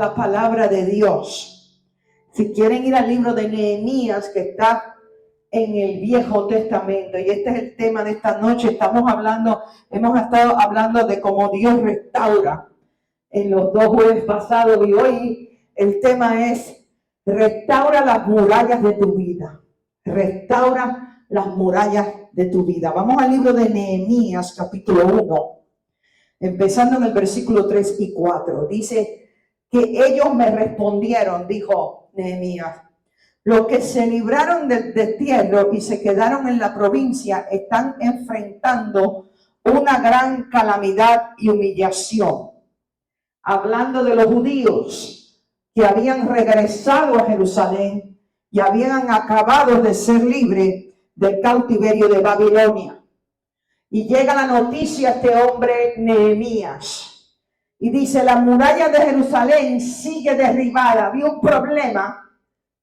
la palabra de Dios. Si quieren ir al libro de Nehemías, que está en el Viejo Testamento, y este es el tema de esta noche. Hemos estado hablando de cómo Dios restaura en los 2 jueves pasados, y hoy el tema es: restaura las murallas de tu vida. Restaura las murallas de tu vida. Vamos al libro de Nehemías, capítulo 1, empezando en el versículo 3 y 4. Dice que ellos me respondieron, dijo Nehemías: los que se libraron del destierro y se quedaron en la provincia están enfrentando una gran calamidad y humillación. Hablando de los judíos que habían regresado a Jerusalén y habían acabado de ser libres del cautiverio de Babilonia. Y llega la noticia a este hombre Nehemías y dice: la muralla de Jerusalén sigue derribada. Había un problema,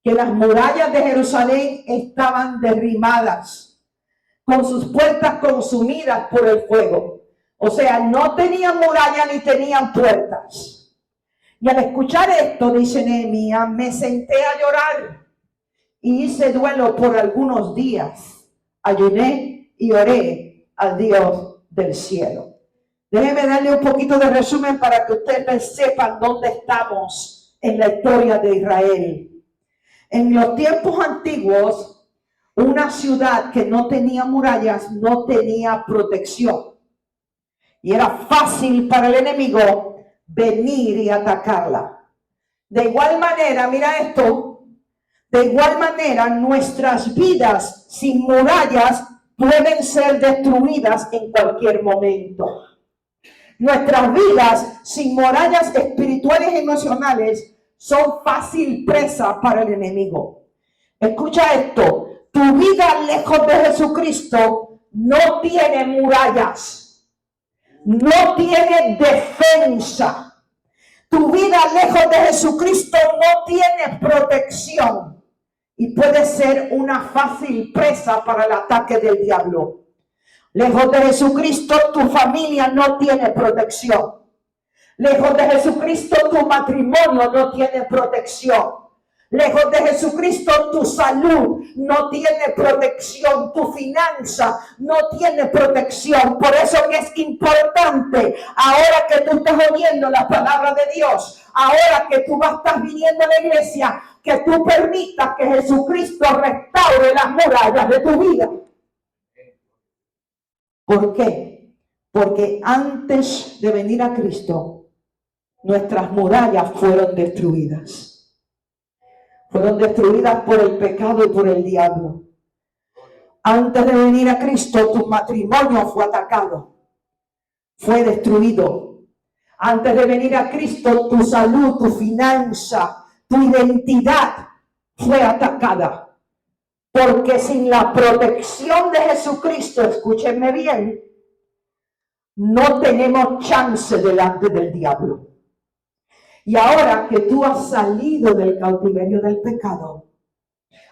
que las murallas de Jerusalén estaban derribadas, con sus puertas consumidas por el fuego. O sea, no tenían muralla ni tenían puertas. Y al escuchar esto, dice Nehemías, me senté a llorar y hice duelo por algunos días. Ayuné y oré al Dios del cielo. Déjeme darle un poquito de resumen para que ustedes sepan dónde estamos en la historia de Israel. En los tiempos antiguos, una ciudad que no tenía murallas no tenía protección. Y era fácil para el enemigo venir y atacarla. De igual manera, mira esto, de igual manera nuestras vidas sin murallas pueden ser destruidas en cualquier momento. Nuestras vidas sin murallas espirituales y emocionales son fácil presa para el enemigo. Escucha esto, tu vida lejos de Jesucristo no tiene murallas, no tiene defensa. Tu vida lejos de Jesucristo no tiene protección y puede ser una fácil presa para el ataque del diablo. Lejos de Jesucristo tu familia no tiene protección. Lejos de Jesucristo tu matrimonio no tiene protección. Lejos de Jesucristo tu salud no tiene protección. Tu finanza no tiene protección. Por eso que es importante, ahora que tú estás oyendo la palabra de Dios, ahora que tú estás viniendo a la iglesia, que tú permitas que Jesucristo restaure las murallas de tu vida. ¿Por qué? Porque antes de venir a Cristo, nuestras murallas fueron destruidas. Fueron destruidas por el pecado y por el diablo. Antes de venir a Cristo, tu matrimonio fue atacado. Fue destruido. Antes de venir a Cristo, tu salud, tu finanza, tu identidad fue atacada. Porque sin la protección de Jesucristo, escúchenme bien, no tenemos chance delante del diablo. Y ahora que tú has salido del cautiverio del pecado,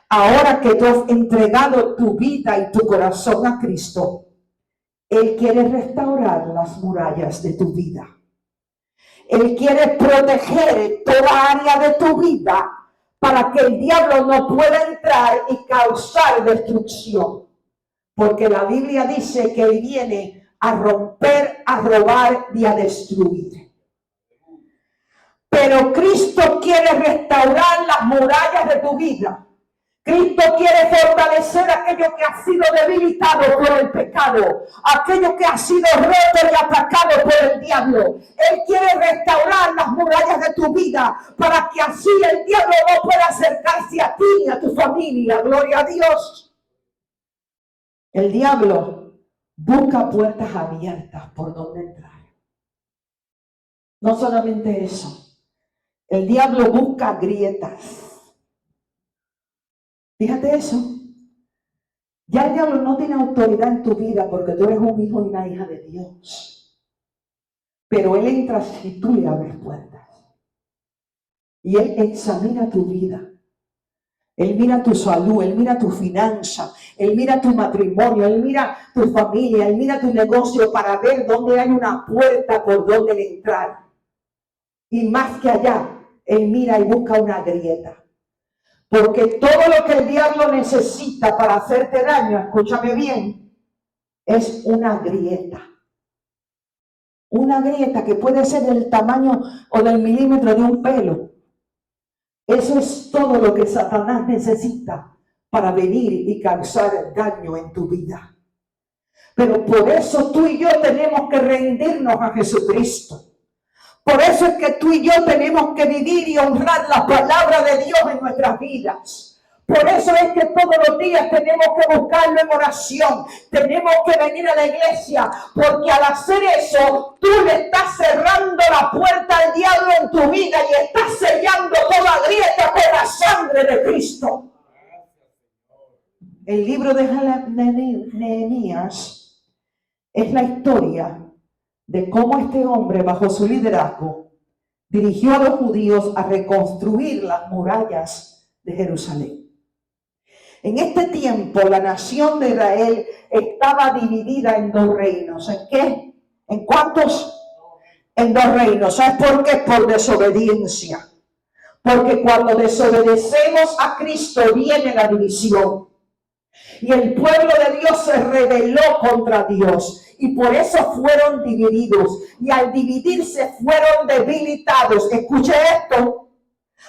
ahora que tú has entregado tu vida y tu corazón a Cristo, Él quiere restaurar las murallas de tu vida. Él quiere proteger toda área de tu vida para que el diablo no pueda entrar y causar destrucción. Porque la Biblia dice que Él viene a romper, a robar y a destruir. Pero Cristo quiere restaurar las murallas de tu vida. Cristo quiere fortalecer aquello que ha sido debilitado por el pecado, aquello que ha sido roto y atacado por el diablo. Él quiere restaurar las murallas de tu vida para que así el diablo no pueda acercarse a ti y a tu familia. Gloria a Dios. El diablo busca puertas abiertas por donde entrar. No solamente eso. El diablo busca grietas. Fíjate eso. Ya el diablo no tiene autoridad en tu vida porque tú eres un hijo y una hija de Dios. Pero él entra si tú le abres puertas. Y él examina tu vida. Él mira tu salud, él mira tu finanza, él mira tu matrimonio, él mira tu familia, él mira tu negocio para ver dónde hay una puerta por donde entrar. Y más que allá, él mira y busca una grieta. Porque todo lo que el diablo necesita para hacerte daño, escúchame bien, es una grieta. Una grieta que puede ser del tamaño o del milímetro de un pelo. Eso es todo lo que Satanás necesita para venir y causar daño en tu vida. Pero por eso tú y yo tenemos que rendirnos a Jesucristo. Por eso es que tú y yo tenemos que vivir y honrar la palabra de Dios en nuestras vidas. Por eso es que todos los días tenemos que buscarlo en oración. Tenemos que venir a la iglesia. Porque al hacer eso, tú le estás cerrando la puerta al diablo en tu vida y estás sellando toda grieta con la sangre de Cristo. El libro de Nehemías es la historia de cómo este hombre, bajo su liderazgo, dirigió a los judíos a reconstruir las murallas de Jerusalén. En este tiempo, la nación de Israel estaba dividida en dos reinos. ¿En qué? ¿En cuántos? En dos reinos. ¿Sabes por qué? Por desobediencia. Porque cuando desobedecemos a Cristo viene la división. Y el pueblo de Dios se rebeló contra Dios. Y por eso fueron divididos. Y al dividirse fueron debilitados. Escuche esto.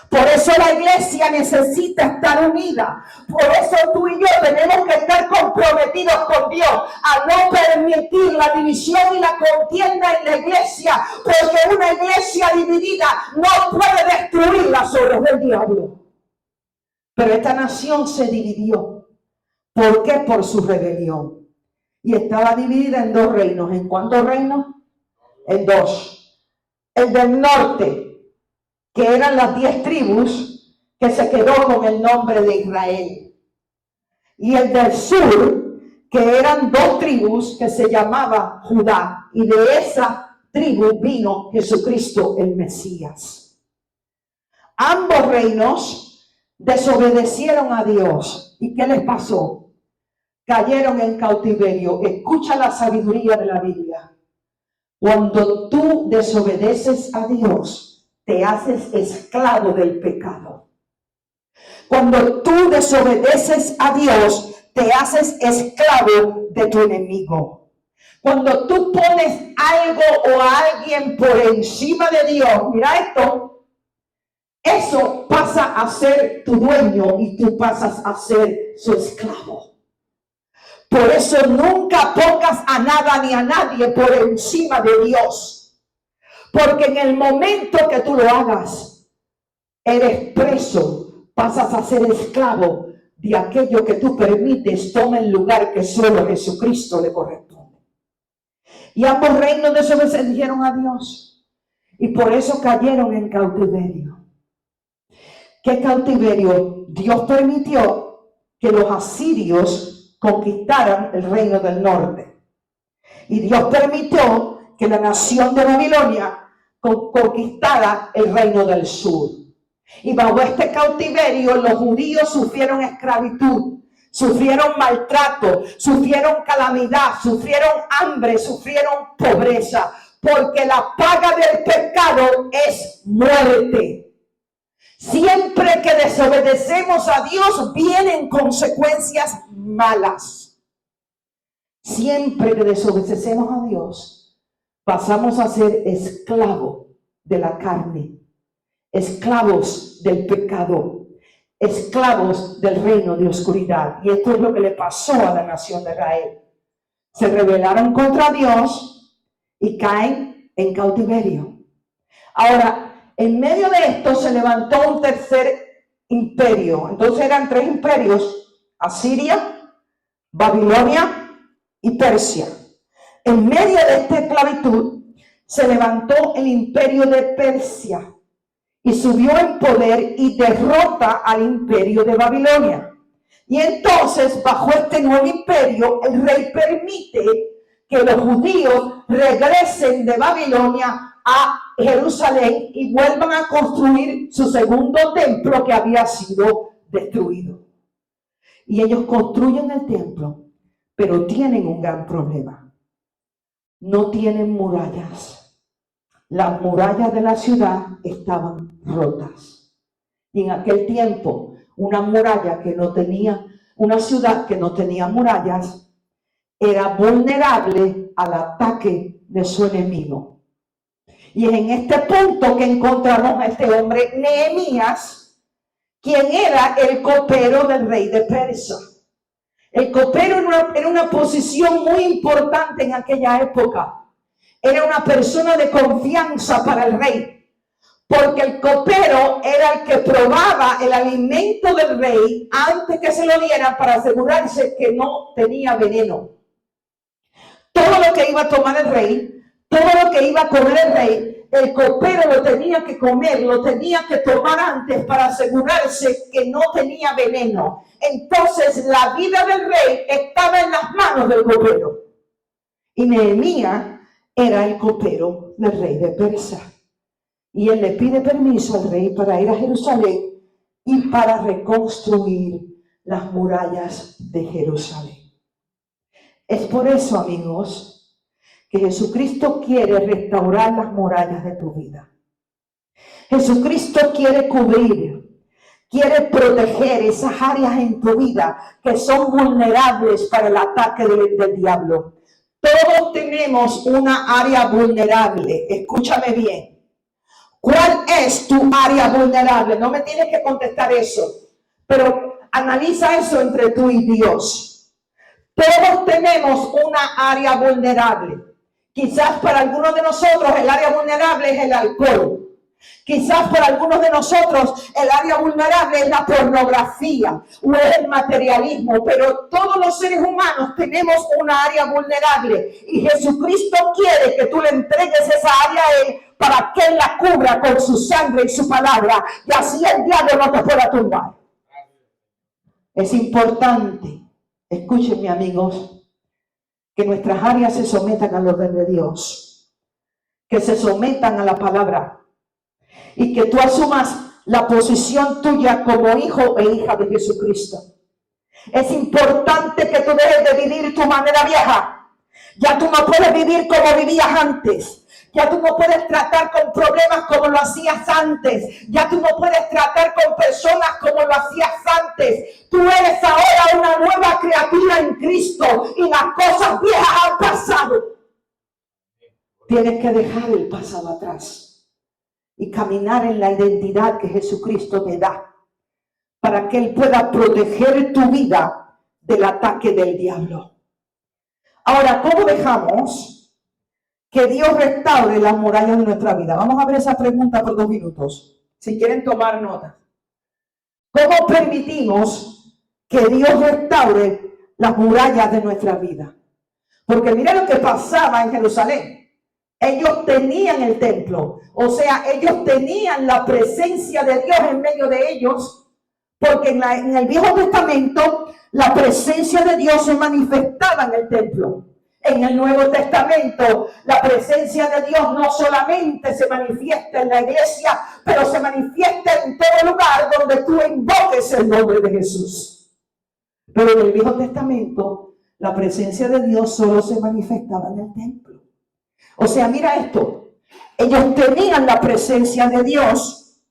Por eso la iglesia necesita estar unida. Por eso tú y yo tenemos que estar comprometidos con Dios. A no permitir la división y la contienda en la iglesia. Porque una iglesia dividida no puede destruir las obras del diablo. Pero esta nación se dividió. ¿Por qué? Por su rebelión. Y estaba dividida en dos reinos. ¿En cuántos reinos? En dos. El del norte, que eran las 10 tribus, que se quedó con el nombre de Israel. Y el del sur, que eran 2 tribus, que se llamaba Judá. Y de esa tribu vino Jesucristo el Mesías. Ambos reinos desobedecieron a Dios. ¿Y qué les pasó? Cayeron en cautiverio. Escucha la sabiduría de la Biblia. Cuando tú desobedeces a Dios, te haces esclavo del pecado. Cuando tú desobedeces a Dios, te haces esclavo de tu enemigo. Cuando tú pones algo o a alguien por encima de Dios, mira esto, eso pasa a ser tu dueño y tú pasas a ser su esclavo. Por eso nunca pongas a nada ni a nadie por encima de Dios. Porque en el momento que tú lo hagas, eres preso, pasas a ser esclavo de aquello que tú permites tome el lugar que solo a Jesucristo le corresponde. Y ambos reinos desobedecieron a Dios. Y por eso cayeron en cautiverio. ¿Qué cautiverio? Dios permitió que los asirios conquistaran el reino del norte. Y Dios permitió que la nación de Babilonia conquistara el reino del sur. Y bajo este cautiverio los judíos sufrieron esclavitud, sufrieron maltrato, sufrieron calamidad, sufrieron hambre, sufrieron pobreza. Porque la paga del pecado es muerte. Siempre que desobedecemos a Dios, vienen consecuencias malas. Siempre que desobedecemos a Dios, pasamos a ser esclavos de la carne, esclavos del pecado, esclavos del reino de oscuridad. Y esto es lo que le pasó a la nación de Israel. Se rebelaron contra Dios y caen en cautiverio. Ahora, en medio de esto se levantó un tercer imperio. Entonces eran 3 imperios: Asiria, Babilonia y Persia. En medio de esta esclavitud se levantó el imperio de Persia y subió en poder y derrota al imperio de Babilonia. Y entonces, bajo este nuevo imperio, el rey permite que los judíos regresen de Babilonia a Jerusalén y vuelvan a construir su segundo templo que había sido destruido. Y ellos construyen el templo, pero tienen un gran problema. No tienen murallas. las murallas de la ciudad estaban rotas. Y en aquel tiempo, una ciudad que no tenía murallas, era vulnerable al ataque de su enemigo. Y es en este punto que encontramos a este hombre, Nehemías, quien era el copero del rey de Persia. El copero era una posición muy importante en aquella época. Era una persona de confianza para el rey, porque el copero era el que probaba el alimento del rey antes que se lo dieran para asegurarse que no tenía veneno. Todo lo que iba a tomar el rey, todo lo que iba a comer el rey, el copero lo tenía que comer, lo tenía que tomar antes para asegurarse que no tenía veneno. Entonces la vida del rey estaba en las manos del copero. Y Nehemías era el copero del rey de Persia. Y él le pide permiso al rey para ir a Jerusalén y para reconstruir las murallas de Jerusalén. Es por eso, amigos, que Jesucristo quiere restaurar las murallas de tu vida. Jesucristo quiere cubrir, quiere proteger esas áreas en tu vida que son vulnerables para el ataque del diablo. Todos tenemos una área vulnerable. Escúchame bien. ¿Cuál es tu área vulnerable? No me tienes que contestar eso, pero analiza eso entre tú y Dios. Todos tenemos una área vulnerable. Quizás para algunos de nosotros el área vulnerable es el alcohol. Quizás para algunos de nosotros el área vulnerable es la pornografía o es el materialismo, pero todos los seres humanos tenemos una área vulnerable y Jesucristo quiere que tú le entregues esa área a Él para que Él la cubra con su sangre y su palabra, y así el diablo no te pueda tumbar. Es importante, escúchenme amigos, que nuestras áreas se sometan al orden de Dios, que se sometan a la palabra, y que tú asumas la posición tuya como hijo e hija de Jesucristo. Es importante que tú dejes de vivir tu manera vieja. Ya tú no puedes vivir como vivías antes. Ya tú no puedes tratar con problemas como lo hacías antes. Ya tú no puedes tratar con personas como lo hacías antes. Tú eres ahora una nueva criatura en Cristo y las cosas viejas han pasado. Tienes que dejar el pasado atrás y caminar en la identidad que Jesucristo te da, para que Él pueda proteger tu vida del ataque del diablo. Ahora, ¿cómo dejamos que Dios restaure las murallas de nuestra vida? Vamos a ver esa pregunta por 2 minutos, si quieren tomar nota. ¿Cómo permitimos que Dios restaure las murallas de nuestra vida? Porque mira lo que pasaba en Jerusalén. Ellos tenían el templo, o sea, ellos tenían la presencia de Dios en medio de ellos, porque en el Viejo Testamento la presencia de Dios se manifestaba en el templo. En el Nuevo Testamento la presencia de Dios no solamente se manifiesta en la iglesia, pero se manifiesta en todo lugar donde tú invoques el nombre de Jesús. Pero en el Viejo Testamento la presencia de Dios solo se manifestaba en el templo. O sea, mira esto, ellos tenían la presencia de Dios,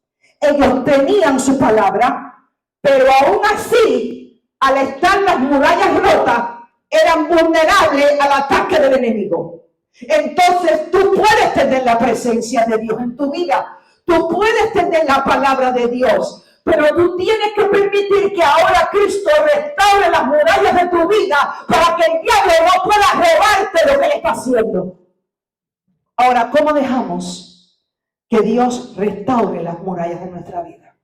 ellos tenían su palabra, pero aún así, al estar las murallas rotas, eran vulnerables al ataque del enemigo. Entonces, tú puedes tener la presencia de Dios en tu vida, tú puedes tener la palabra de Dios, pero tú tienes que permitir que ahora Cristo restaure las murallas de tu vida para que el diablo no pueda robarte lo que Él está haciendo. Ahora, ¿cómo dejamos que Dios restaure las murallas de nuestra vida?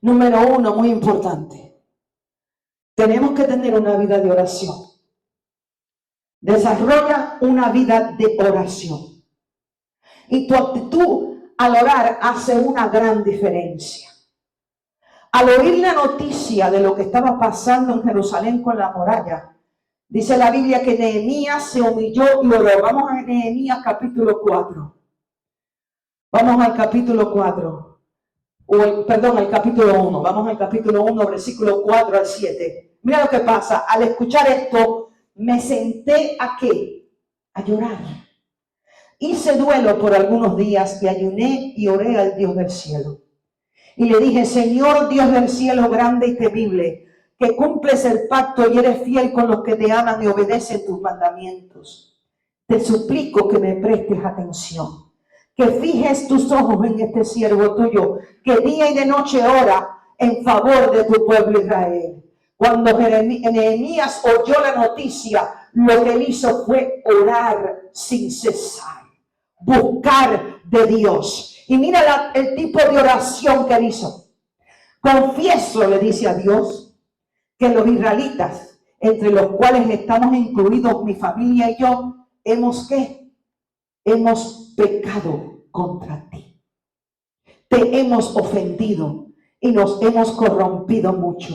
Número 1, muy importante. Tenemos que tener una vida de oración. Desarrolla una vida de oración. Y tu actitud al orar hace una gran diferencia. Al oír la noticia de lo que estaba pasando en Jerusalén con la muralla, dice la Biblia que Nehemías se humilló y oró. Vamos a Nehemías capítulo 4. Vamos al capítulo 4. Al capítulo 1. Vamos al capítulo 1, versículo 4 al 7. Mira lo que pasa. Al escuchar esto, me senté ¿a qué? A llorar. Hice duelo por algunos días y ayuné y oré al Dios del cielo. Y le dije, Señor Dios del cielo grande y temible, que cumples el pacto y eres fiel con los que te aman y obedecen tus mandamientos. Te suplico que me prestes atención, que fijes tus ojos en este siervo tuyo, que día y de noche ora en favor de tu pueblo Israel. Cuando Nehemías oyó la noticia, lo que él hizo fue orar sin cesar, buscar de Dios. Y mira el tipo de oración que él hizo. Confieso, le dice a Dios, que los israelitas, entre los cuales estamos incluidos mi familia y yo, hemos pecado contra ti. Te hemos ofendido y nos hemos corrompido mucho.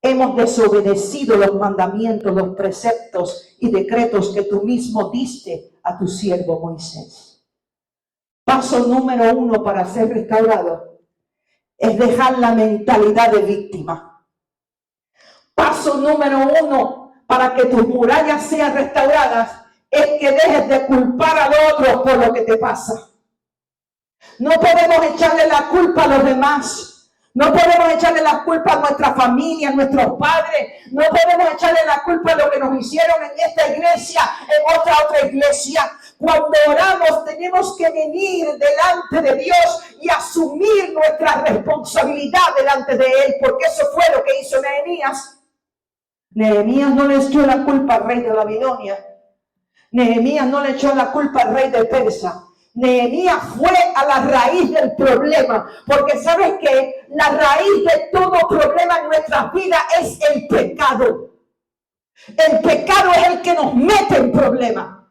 Hemos desobedecido los mandamientos, los preceptos y decretos que tú mismo diste a tu siervo Moisés. Paso número 1 para ser restaurado es dejar la mentalidad de víctima. Paso número 1 para que tus murallas sean restauradas es que dejes de culpar al otro por lo que te pasa. No podemos echarle la culpa a los demás. No podemos echarle la culpa a nuestra familia, a nuestros padres. No podemos echarle la culpa a lo que nos hicieron en esta iglesia, en otra iglesia. Cuando oramos tenemos que venir delante de Dios y asumir nuestra responsabilidad delante de Él, porque eso fue lo que hizo Nehemías. Nehemías no le echó la culpa al rey de Babilonia. Nehemías no le echó la culpa al rey de Persia. Nehemías fue a la raíz del problema, porque sabes que la raíz de todo problema en nuestras vidas es el pecado. El pecado es el que nos mete en problemas.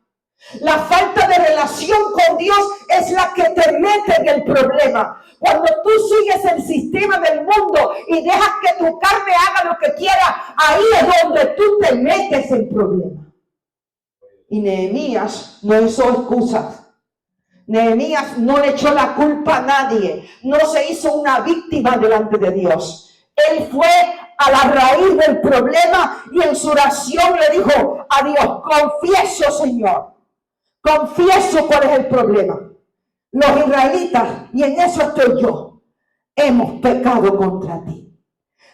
La falta de relación con Dios es la que te mete en el problema. Cuando tú sigues el sistema del mundo y dejas que tu carne haga lo que quiera, ahí es donde tú te metes en problemas. Y Nehemías no hizo excusas. Nehemías no le echó la culpa a nadie, no se hizo una víctima delante de Dios. Él fue a la raíz del problema y en su oración le dijo a Dios, confieso, Señor, confieso cuál es el problema. Los israelitas, y en eso estoy yo, hemos pecado contra ti.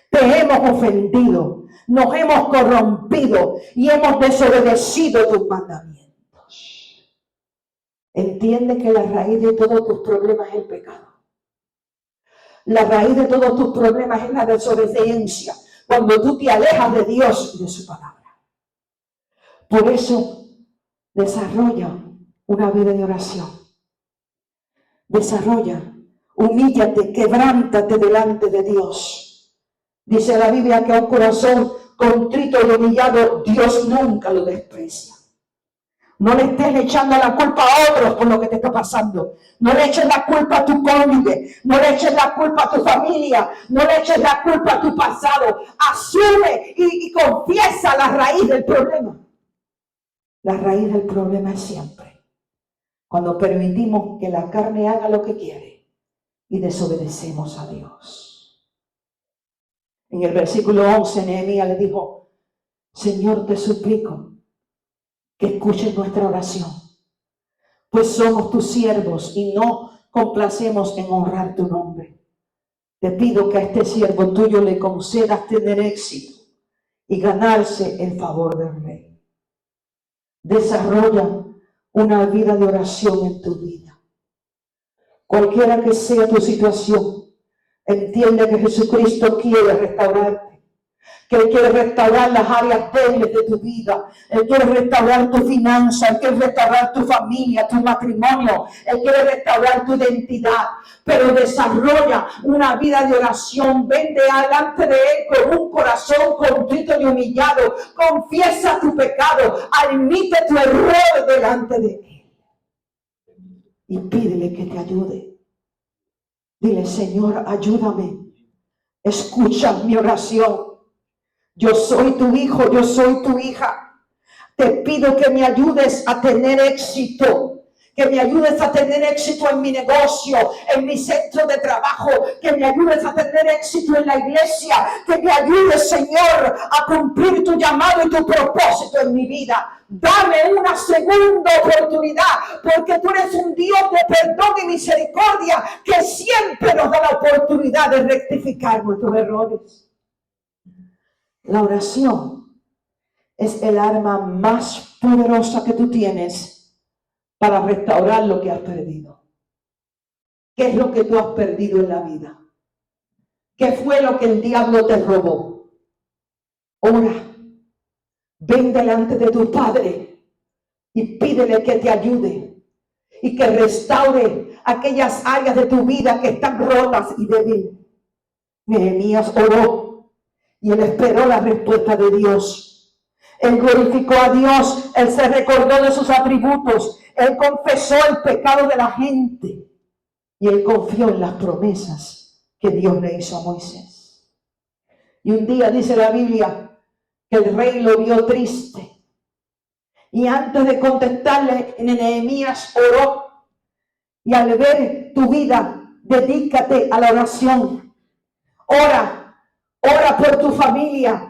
Te hemos ofendido, nos hemos corrompido y hemos desobedecido tus mandamientos. Entiende que la raíz de todos tus problemas es el pecado. La raíz de todos tus problemas es la desobediencia, cuando tú te alejas de Dios y de su palabra. Por eso, desarrolla una vida de oración. Desarrolla, humíllate, quebrántate delante de Dios. Dice la Biblia que a un corazón contrito y humillado, Dios nunca lo desprecia. No le estés echando la culpa a otros por lo que te está pasando. No le eches la culpa a tu cónyuge. No le eches la culpa a tu familia. No le eches la culpa a tu pasado. Asume y confiesa la raíz del problema. La raíz del problema es siempre cuando permitimos que la carne haga lo que quiere y desobedecemos a Dios. En el versículo 11, Nehemías le dijo, Señor, te suplico que escuches nuestra oración, pues somos tus siervos y no complacemos en honrar tu nombre. Te pido que a este siervo tuyo le concedas tener éxito y ganarse el favor del rey. Desarrolla una vida de oración en tu vida. Cualquiera que sea tu situación, entiende que Jesucristo quiere restaurarte. Que Él quiere restaurar las áreas débiles de tu vida. Él quiere restaurar tu finanza. Él quiere restaurar tu familia, tu matrimonio. Él quiere restaurar tu identidad. Pero desarrolla una vida de oración. Ven delante de Él con un corazón contrito y humillado. Confiesa tu pecado. Admite tu error delante de Él. Y pídele que te ayude. Dile, Señor, ayúdame. Escucha mi oración. Yo soy tu hijo, yo soy tu hija. Te pido que me ayudes a tener éxito, que me ayudes a tener éxito en mi negocio, en mi centro de trabajo, que me ayudes a tener éxito en la iglesia, que me ayudes, Señor, a cumplir tu llamado y tu propósito en mi vida. Dame una segunda oportunidad, porque tú eres un Dios de perdón y misericordia que siempre nos da la oportunidad de rectificar nuestros errores. La oración es el arma más poderosa que tú tienes para restaurar lo que has perdido. ¿Qué es lo que tú has perdido en la vida? ¿Qué fue lo que el diablo te robó? Ora, ven delante de tu Padre y pídele que te ayude y que restaure aquellas áreas de tu vida que están rotas y débiles. Nehemías oró y él esperó la respuesta de Dios. Él glorificó a Dios, él se recordó de sus atributos, él confesó el pecado de la gente y él confió en las promesas que Dios le hizo a Moisés. Y un día dice la Biblia que el rey lo vio triste y antes de contestarle, Nehemías oró. Y al ver tu vida, dedícate a la oración. Ora por tu familia.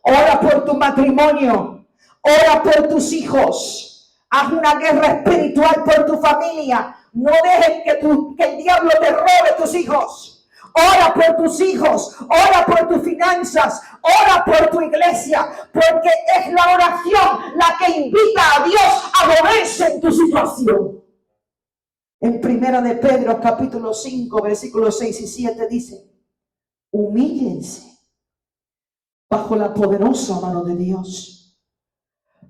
Ora por tu matrimonio, ora por tus hijos, haz una guerra espiritual por tu familia, no dejes que el diablo te robe tus hijos. Ora por tus hijos, ora por tus finanzas, ora por tu iglesia, porque es la oración la que invita a Dios a moverse en tu situación. En Primera de Pedro, capítulo 5, versículos 6 y 7 dice, humíllense bajo la poderosa mano de Dios,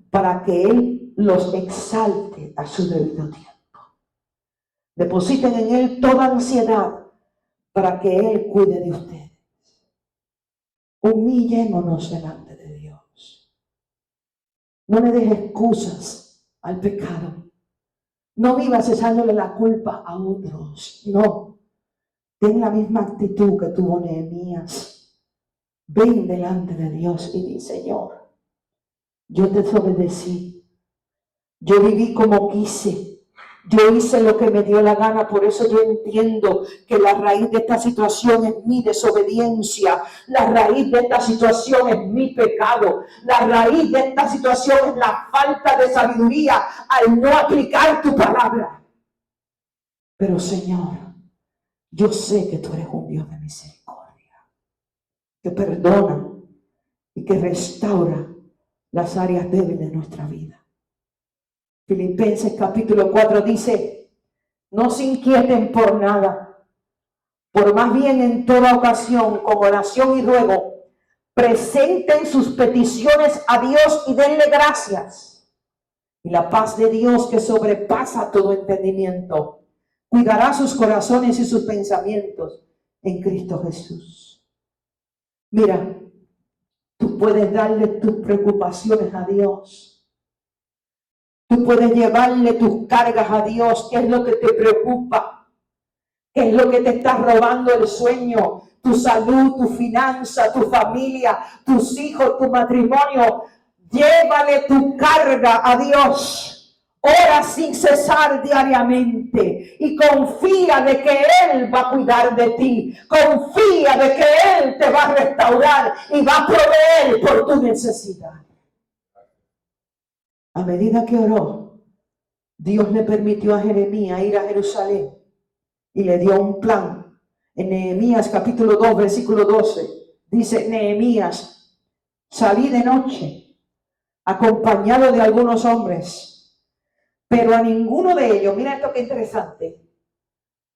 para que Él los exalte a su debido tiempo. Depositen en Él toda ansiedad, para que Él cuide de ustedes. Humillémonos delante de Dios. No le des excusas al pecado. No vivas echándole la culpa a otros. No. Ten la misma actitud que tuvo Nehemías. Ven delante de Dios y di, Señor, yo te desobedecí, yo viví como quise, yo hice lo que me dio la gana, por eso yo entiendo que la raíz de esta situación es mi desobediencia, la raíz de esta situación es mi pecado, la raíz de esta situación es la falta de sabiduría al no aplicar tu palabra. Pero Señor, yo sé que tú eres un Dios de misericordia, que perdona y que restaura las áreas débiles de nuestra vida. Filipenses capítulo 4 dice, no se inquieten por nada, por más bien en toda ocasión, con oración y ruego, presenten sus peticiones a Dios y denle gracias. Y la paz de Dios, que sobrepasa todo entendimiento, cuidará sus corazones y sus pensamientos en Cristo Jesús. Mira, tú puedes darle tus preocupaciones a Dios. Tú puedes llevarle tus cargas a Dios. ¿Qué es lo que te preocupa? ¿Qué es lo que te está robando el sueño? Tu salud, tu finanza, tu familia, tus hijos, tu matrimonio. Llévale tu carga a Dios. Ora sin cesar diariamente y confía de que Él va a cuidar de ti. Confía de que Él te va a restaurar y va a proveer por tu necesidad. A medida que oró, Dios le permitió a Jeremías ir a Jerusalén y le dio un plan. En Nehemías capítulo 2, versículo 12, dice Nehemías, salí de noche acompañado de algunos hombres, pero a ninguno de ellos, mira esto que interesante,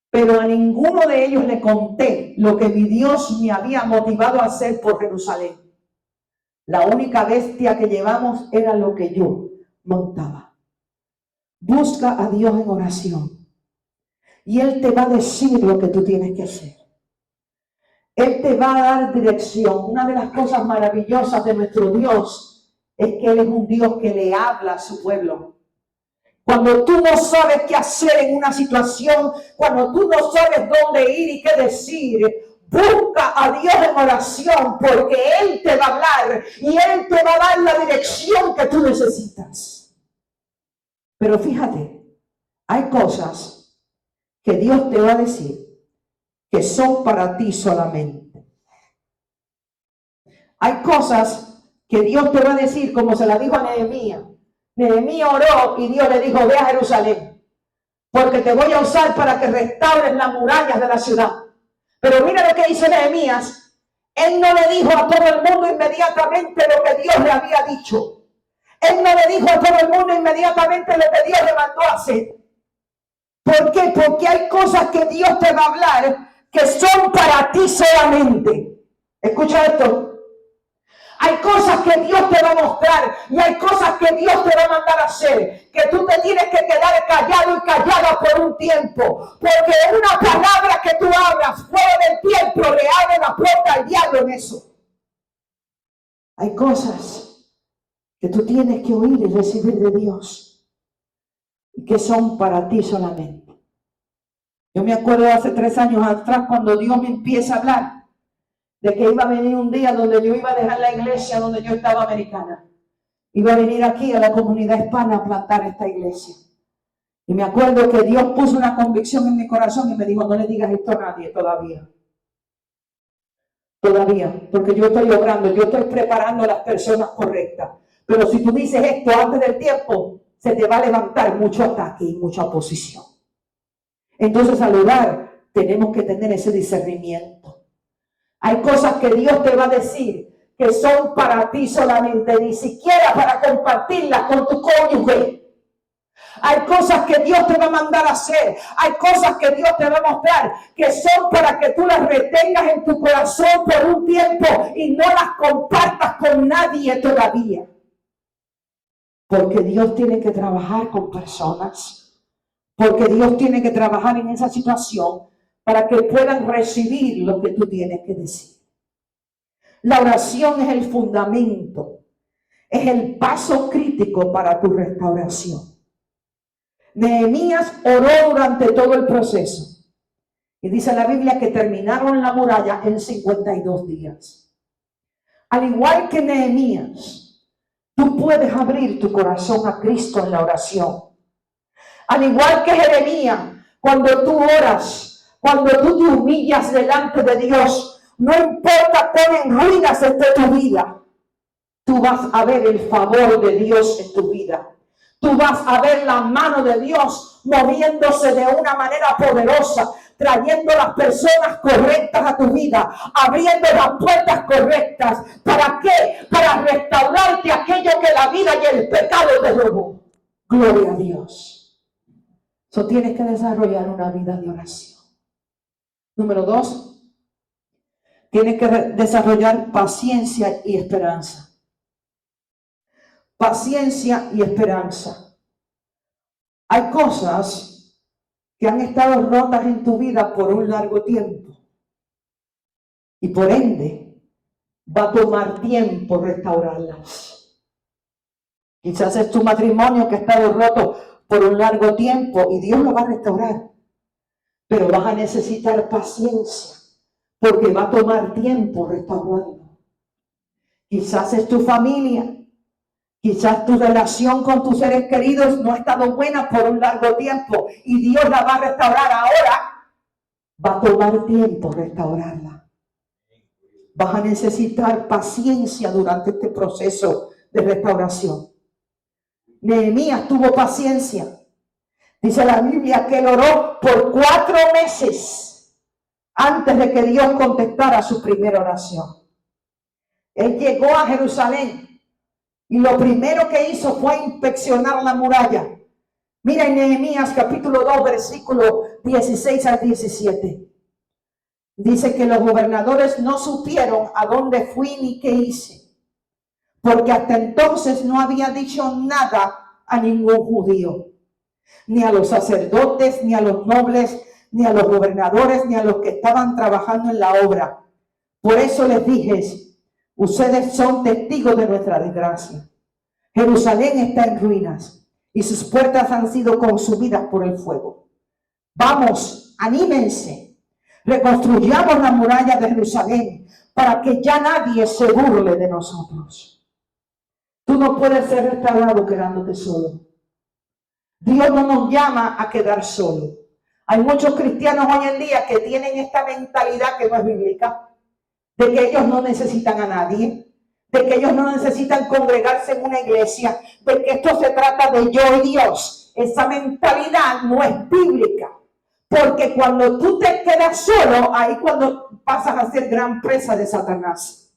pero a ninguno de ellos le conté lo que mi Dios me había motivado a hacer por Jerusalén. La única bestia que llevamos era lo que yo montaba. Busca a Dios en oración y Él te va a decir lo que tú tienes que hacer. Él te va a dar dirección. Una de las cosas maravillosas de nuestro Dios es que Él es un Dios que le habla a su pueblo. Cuando tú no sabes qué hacer en una situación, cuando tú no sabes dónde ir y qué decir, busca a Dios en oración, porque Él te va a hablar y Él te va a dar la dirección que tú necesitas. Pero fíjate, Hay cosas que Dios te va a decir que son para ti solamente. Hay cosas que Dios te va a decir, como se la dijo a Nehemías. Nehemías oró y Dios le dijo, ve a Jerusalén, porque te voy a usar para que restaures las murallas de la ciudad. Pero mira lo que hizo Nehemías. Él no le dijo a todo el mundo inmediatamente lo que Dios le había dicho. Él no le dijo a todo el mundo inmediatamente lo que Dios le mandó a hacer. ¿Por qué? Porque hay cosas que Dios te va a hablar que son para ti solamente. Escucha esto. Hay cosas que Dios te va a mostrar y hay cosas que Dios te va a mandar a hacer, que tú te tienes que quedar callado y callada por un tiempo, porque una palabra que tú hablas fuera del tiempo le abre la puerta al diablo en eso. Hay cosas que tú tienes que oír y recibir de Dios y que son para ti solamente. Yo me acuerdo hace 3 años atrás cuando Dios me empieza a hablar de que iba a venir un día donde yo iba a dejar la iglesia donde yo estaba americana. Iba a venir aquí a la comunidad hispana a plantar esta iglesia. Y me acuerdo que Dios puso una convicción en mi corazón y me dijo, no le digas esto a nadie todavía. Todavía, porque yo estoy obrando, yo estoy preparando a las personas correctas. Pero si tú dices esto antes del tiempo, se te va a levantar mucho ataque y mucha oposición. Entonces al orar tenemos que tener ese discernimiento. Hay cosas que Dios te va a decir que son para ti solamente, ni siquiera para compartirlas con tu cónyuge. Hay cosas que Dios te va a mandar a hacer. Hay cosas que Dios te va a mostrar que son para que tú las retengas en tu corazón por un tiempo y no las compartas con nadie todavía. Porque Dios tiene que trabajar con personas. Porque Dios tiene que trabajar en esa situación para que puedan recibir lo que tú tienes que decir. La oración es el fundamento, es el paso crítico para tu restauración. Nehemías oró durante todo el proceso. Y dice la Biblia que terminaron la muralla en 52 días. Al igual que Nehemías, tú puedes abrir tu corazón a Cristo en la oración. Al igual que Jeremías, cuando tú oras, cuando tú te humillas delante de Dios, no importa cuán en ruinas esté tu vida, tú vas a ver el favor de Dios en tu vida. Tú vas a ver la mano de Dios moviéndose de una manera poderosa, trayendo las personas correctas a tu vida, abriendo las puertas correctas. ¿Para qué? Para restaurarte aquello que la vida y el pecado te robó. Gloria a Dios. So, tienes que desarrollar una vida de oración. Número 2, tienes que desarrollar paciencia y esperanza. Paciencia y esperanza. Hay cosas que han estado rotas en tu vida por un largo tiempo. Y por ende, va a tomar tiempo restaurarlas. Quizás es tu matrimonio que ha estado roto por un largo tiempo y Dios lo va a restaurar. Pero vas a necesitar paciencia porque va a tomar tiempo restaurarlo. Quizás es tu familia. Quizás tu relación con tus seres queridos no ha estado buena por un largo tiempo y Dios la va a restaurar ahora. Va a tomar tiempo restaurarla. Vas a necesitar paciencia durante este proceso de restauración. Nehemías tuvo paciencia. Dice la Biblia que él oró por 4 meses antes de que Dios contestara su primera oración. Él llegó a Jerusalén y lo primero que hizo fue inspeccionar la muralla. Mira en Nehemías capítulo 2, versículo 16 al 17. Dice que los gobernadores no supieron a dónde fui ni qué hice, porque hasta entonces no había dicho nada a ningún judío, ni a los sacerdotes, ni a los nobles, ni a los gobernadores, ni a los que estaban trabajando en la obra. Por eso les dije, ustedes son testigos de nuestra desgracia. Jerusalén está en ruinas y sus puertas han sido consumidas por el fuego. Vamos, anímense, reconstruyamos la muralla de Jerusalén para que ya nadie se burle de nosotros. Tú no puedes ser restaurado quedándote solo. Dios no nos llama a quedar solos. Hay muchos cristianos hoy en día que tienen esta mentalidad que no es bíblica, de que ellos no necesitan a nadie, de que ellos no necesitan congregarse en una iglesia, de que esto se trata de yo y Dios. Esa mentalidad no es bíblica, porque cuando tú te quedas solo, ahí cuando pasas a ser gran presa de Satanás.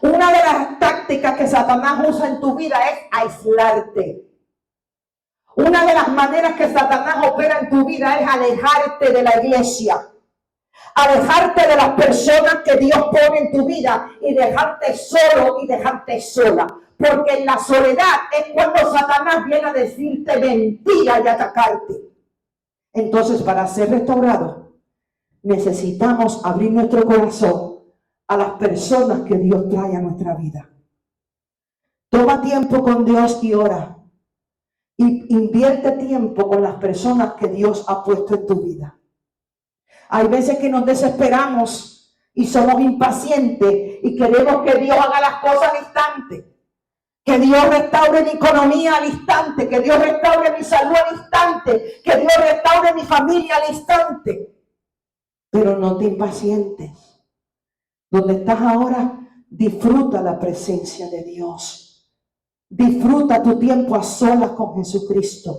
Una de las tácticas que Satanás usa en tu vida es aislarte. Una de las maneras que Satanás opera en tu vida es alejarte de la iglesia, alejarte de las personas que Dios pone en tu vida y dejarte solo y dejarte sola. Porque en la soledad es cuando Satanás viene a decirte mentira y atacarte. Entonces, para ser restaurados, necesitamos abrir nuestro corazón a las personas que Dios trae a nuestra vida. Toma tiempo con Dios y ora. Y invierte tiempo con las personas que Dios ha puesto en tu vida. Hay veces que nos desesperamos y somos impacientes y queremos que Dios haga las cosas al instante. Que Dios restaure mi economía al instante. Que Dios restaure mi salud al instante. Que Dios restaure mi familia al instante. Pero no te impacientes. Donde estás ahora, disfruta la presencia de Dios. Disfruta tu tiempo a solas con Jesucristo.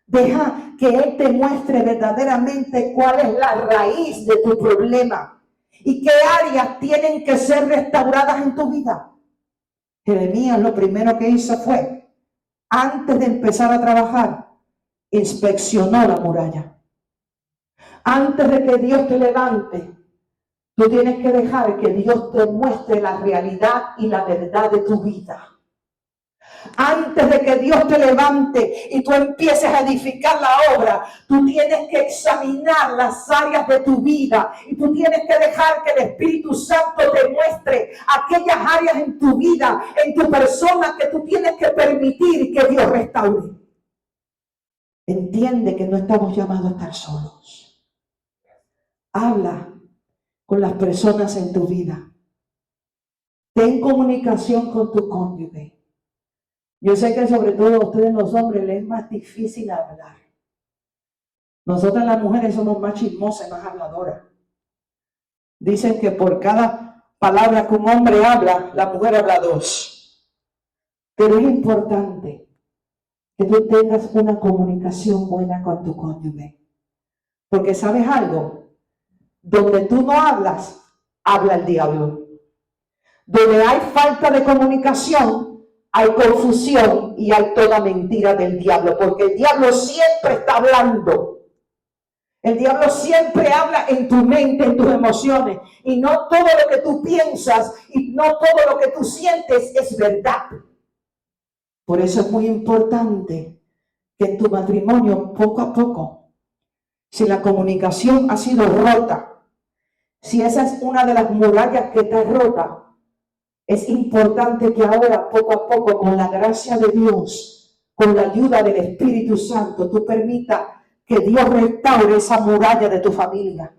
Deja que Él te muestre verdaderamente cuál es la raíz de tu problema y qué áreas tienen que ser restauradas en tu vida. Jeremías lo primero que hizo fue, antes de empezar a trabajar, inspeccionó la muralla. Antes de que Dios te levante, tú tienes que dejar que Dios te muestre la realidad y la verdad de tu vida. Antes de que Dios te levante y tú empieces a edificar la obra, tú tienes que examinar las áreas de tu vida y tú tienes que dejar que el Espíritu Santo te muestre aquellas áreas en tu vida, en tu persona, que tú tienes que permitir que Dios restaure. Entiende que no estamos llamados a estar solos. Habla con las personas en tu vida. Ten comunicación con tu cónyuge. Yo sé que sobre todo a ustedes los hombres les es más difícil hablar. Nosotras las mujeres somos más chismosas y más habladoras. Dicen que por cada palabra que un hombre habla, la mujer habla dos. Pero es importante que tú tengas una comunicación buena con tu cónyuge. Porque ¿sabes algo? Donde tú no hablas, habla el diablo. Donde hay falta de comunicación, hay confusión y hay toda mentira del diablo, porque el diablo siempre está hablando. El diablo siempre habla en tu mente, en tus emociones, y no todo lo que tú piensas y no todo lo que tú sientes es verdad. Por eso es muy importante que en tu matrimonio, poco a poco, si la comunicación ha sido rota, si esa es una de las murallas que está rota, es importante que ahora, poco a poco, con la gracia de Dios, con la ayuda del Espíritu Santo, tú permitas que Dios restaure esa muralla de tu familia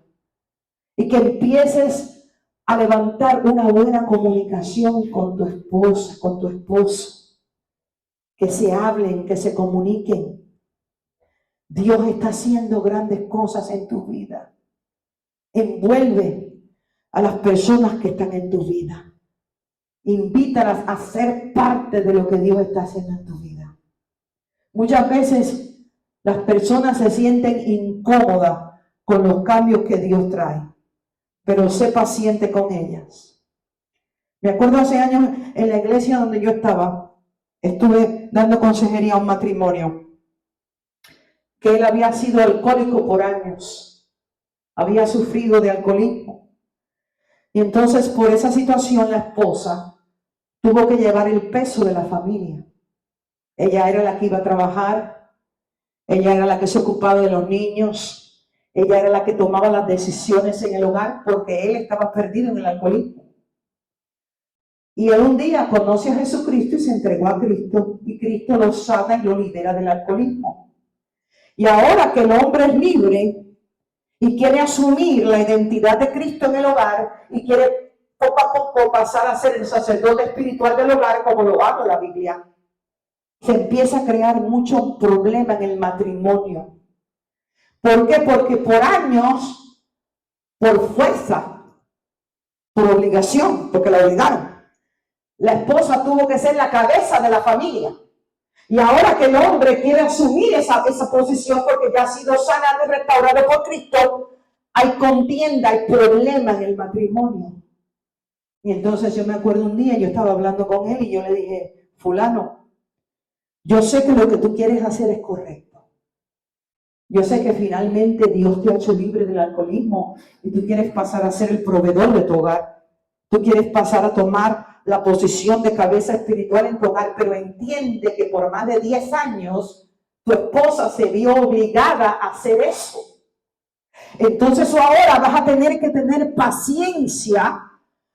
y que empieces a levantar una buena comunicación con tu esposa, con tu esposo, que se hablen, que se comuniquen. Dios está haciendo grandes cosas en tu vida. Envuelve a las personas que están en tu vida. Invítalas a ser parte de lo que Dios está haciendo en tu vida. Muchas veces las personas se sienten incómodas con los cambios que Dios trae, pero sé paciente con ellas. Me acuerdo hace años en la iglesia donde yo estaba, estuve dando consejería a un matrimonio que él había sido alcohólico por años, había sufrido de alcoholismo. Y entonces por esa situación la esposa tuvo que llevar el peso de la familia. Ella era la que iba a trabajar, ella era la que se ocupaba de los niños, ella era la que tomaba las decisiones en el hogar porque él estaba perdido en el alcoholismo. Y él un día conoce a Jesucristo y se entregó a Cristo y Cristo lo sana y lo libera del alcoholismo. Y ahora que el hombre es libre y quiere asumir la identidad de Cristo en el hogar y quiere poco a poco pasar a ser el sacerdote espiritual del hogar, como lo habla la Biblia, se empieza a crear mucho problema en el matrimonio. ¿Por qué? Porque por años, por fuerza, por obligación, porque la obligaron, la esposa tuvo que ser la cabeza de la familia. Y ahora que el hombre quiere asumir esa posición porque ya ha sido sanado y restaurado por Cristo, hay contienda, hay problema en el matrimonio. Y entonces yo me acuerdo un día, yo estaba hablando con él y yo le dije, fulano, yo sé que lo que tú quieres hacer es correcto. Yo sé que finalmente Dios te ha hecho libre del alcoholismo y tú quieres pasar a ser el proveedor de tu hogar. Tú quieres pasar a tomar la posición de cabeza espiritual en tu hogar, pero entiende que por más de 10 años tu esposa se vio obligada a hacer eso. Entonces ahora vas a tener que tener paciencia,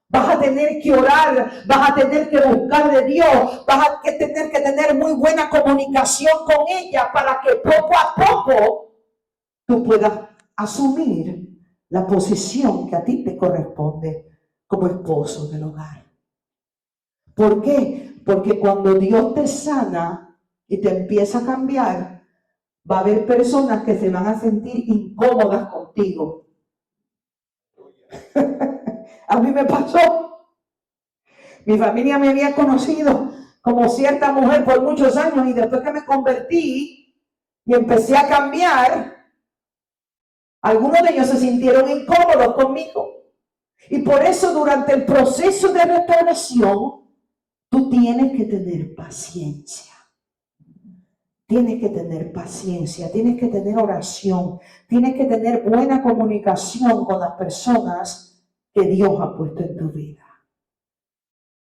vas a tener que orar, vas a tener que buscar de Dios, vas a tener que tener muy buena comunicación con ella para que poco a poco tú puedas asumir la posición que a ti te corresponde como esposo del hogar. ¿Por qué? Porque cuando Dios te sana y te empieza a cambiar, va a haber personas que se van a sentir incómodas contigo. A mí me pasó. Mi familia me había conocido como cierta mujer por muchos años y después que me convertí y empecé a cambiar, algunos de ellos se sintieron incómodos conmigo. Y por eso durante el proceso de restauración, tú tienes que tener paciencia. Tienes que tener paciencia, tienes que tener oración, tienes que tener buena comunicación con las personas que Dios ha puesto en tu vida.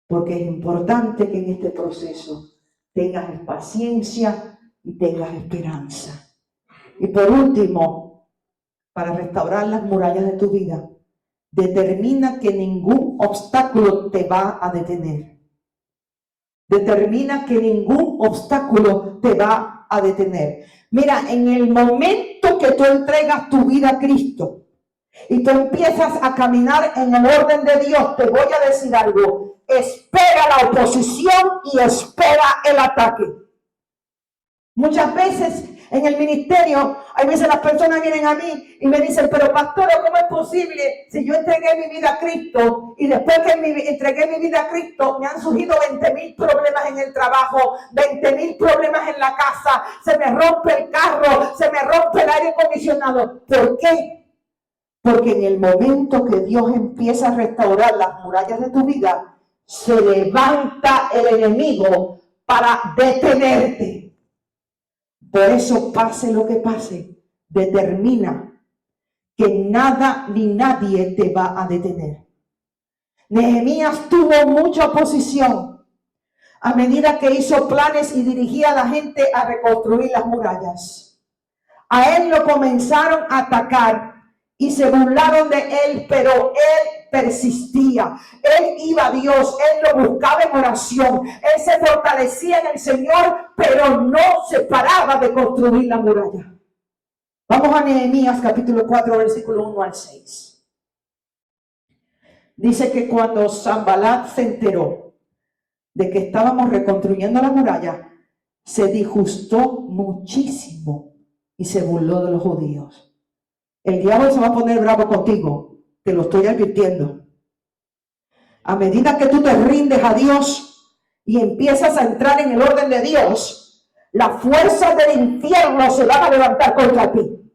Porque es importante que en este proceso tengas paciencia y tengas esperanza. Y por último, para restaurar las murallas de tu vida, determina que ningún obstáculo te va a detener. Determina que ningún obstáculo te va a detener. Mira, en el momento que tú entregas tu vida a Cristo y tú empiezas a caminar en el orden de Dios, te voy a decir algo. Espera la oposición y espera el ataque. Muchas veces en el ministerio, hay veces las personas vienen a mí y me dicen, pero pastora, ¿cómo es posible si yo entregué mi vida a Cristo y después que entregué mi vida a Cristo me han surgido 20,000 problemas en el trabajo, 20,000 problemas en la casa, se me rompe el carro, se me rompe el aire acondicionado? ¿Por qué? Porque en el momento que Dios empieza a restaurar las murallas de tu vida, se levanta el enemigo para detenerte. Por eso, pase lo que pase, determina que nada ni nadie te va a detener. Nehemías tuvo mucha oposición a medida que hizo planes y dirigía a la gente a reconstruir las murallas. A él lo comenzaron a atacar y se burlaron de él, pero él persistía. Él iba a Dios, él lo buscaba en oración, él se fortalecía en el Señor, pero no se paraba de construir la muralla. Vamos a Nehemías capítulo 4, versículo 1 al 6. Dice que cuando Sanbalat se enteró de que estábamos reconstruyendo la muralla, se disgustó muchísimo y se burló de los judíos. El diablo se va a poner bravo contigo, te lo estoy advirtiendo. A medida que tú te rindes a Dios y empiezas a entrar en el orden de Dios, las fuerzas del infierno se van a levantar contra ti.